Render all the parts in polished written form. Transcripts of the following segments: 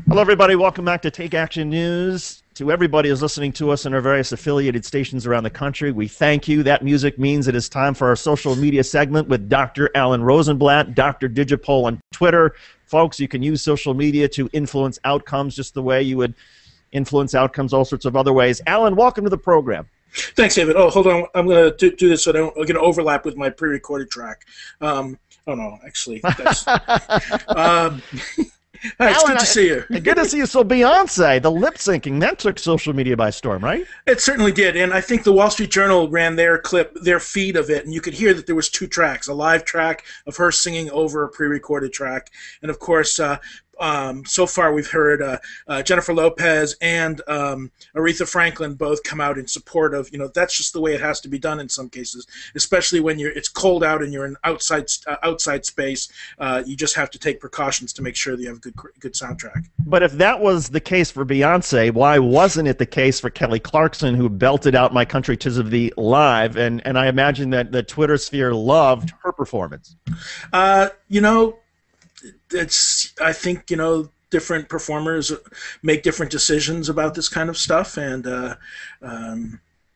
Hello, everybody. Welcome back to Take Action News. To everybody who's listening to us in our various affiliated stations around the country, we thank you. That music means it is time for our social media segment with Dr. Alan Rosenblatt, Dr. Digipole on Twitter. Folks, you can use social media to influence outcomes just the way you would influence outcomes all sorts of other ways. Alan, welcome to the program. Thanks, David. Oh, hold on. I'm going to do this so I'm going to overlap with my pre-recorded track. Oh, no, actually. That's, Hi, it's Alan, good to see you. Good to see you. So Beyoncé, the lip-syncing, that took social media by storm, right? It certainly did, and I think the Wall Street Journal ran their feed of it, and you could hear that there was two tracks, a live track of her singing over a pre-recorded track, and of course, so far we've heard Jennifer Lopez and Aretha Franklin both come out in support of, that's just the way it has to be done in some cases, especially when it's cold out and you're in outside space. You just have to take precautions to make sure that you have a good soundtrack. But if that was the case for Beyoncé, why wasn't it the case for Kelly Clarkson, who belted out "My Country 'Tis of Thee" live? And I imagine that the Twitter sphere loved her performance. I think, different performers make different decisions about this kind of stuff, and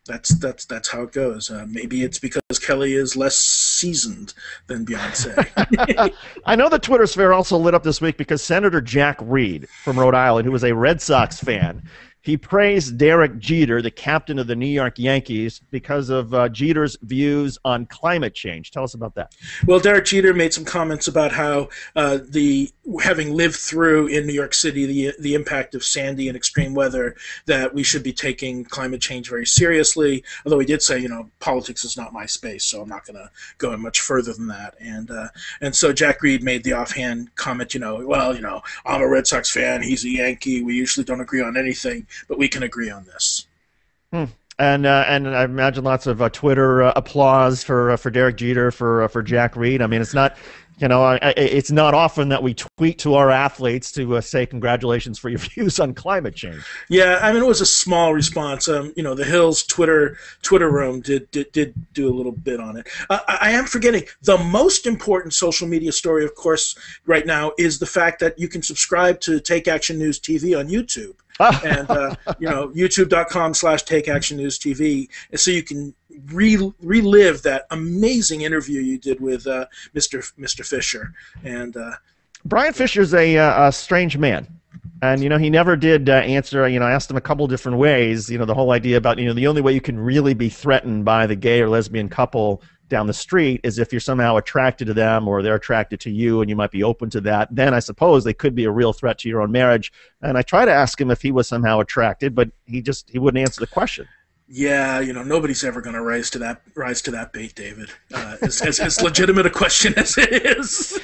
that's how it goes. Maybe it's because Kelly is less seasoned than Beyoncé. I know the Twitter sphere also lit up this week because Senator Jack Reed from Rhode Island, who was a Red Sox fan, he praised Derek Jeter, the captain of the New York Yankees, because of Jeter's views on climate change. Tell us about that. Well, Derek Jeter made some comments about how having lived through in New York City the impact of Sandy and extreme weather, that we should be taking climate change very seriously. Although he did say, politics is not my space, so I'm not going to go much further than that. And so Jack Reed made the offhand comment, I'm a Red Sox fan, he's a Yankee, we usually don't agree on anything, but we can agree on this. And I imagine lots of Twitter applause for Derek Jeter, for Jack Reed. I mean, it's not, it's not often that we tweet to our athletes to say congratulations for your views on climate change. Yeah, I mean, it was a small response. The Hills Twitter room did do a little bit on it. I am forgetting the most important social media story, of course, right now is the fact that you can subscribe to Take Action News TV on YouTube. And youtube.com/takeactionnewstv, and so you can relive that amazing interview you did with Mr. Fisher. And Brian Fisher's a strange man, and he never did answer. I asked him a couple different ways. The whole idea about the only way you can really be threatened by the gay or lesbian couple down the street is if you're somehow attracted to them or they're attracted to you, and you might be open to that. Then I suppose they could be a real threat to your own marriage. And I try to ask him if he was somehow attracted, but he wouldn't answer the question. Yeah, nobody's ever going to rise to that bait, David. As legitimate a question as it is.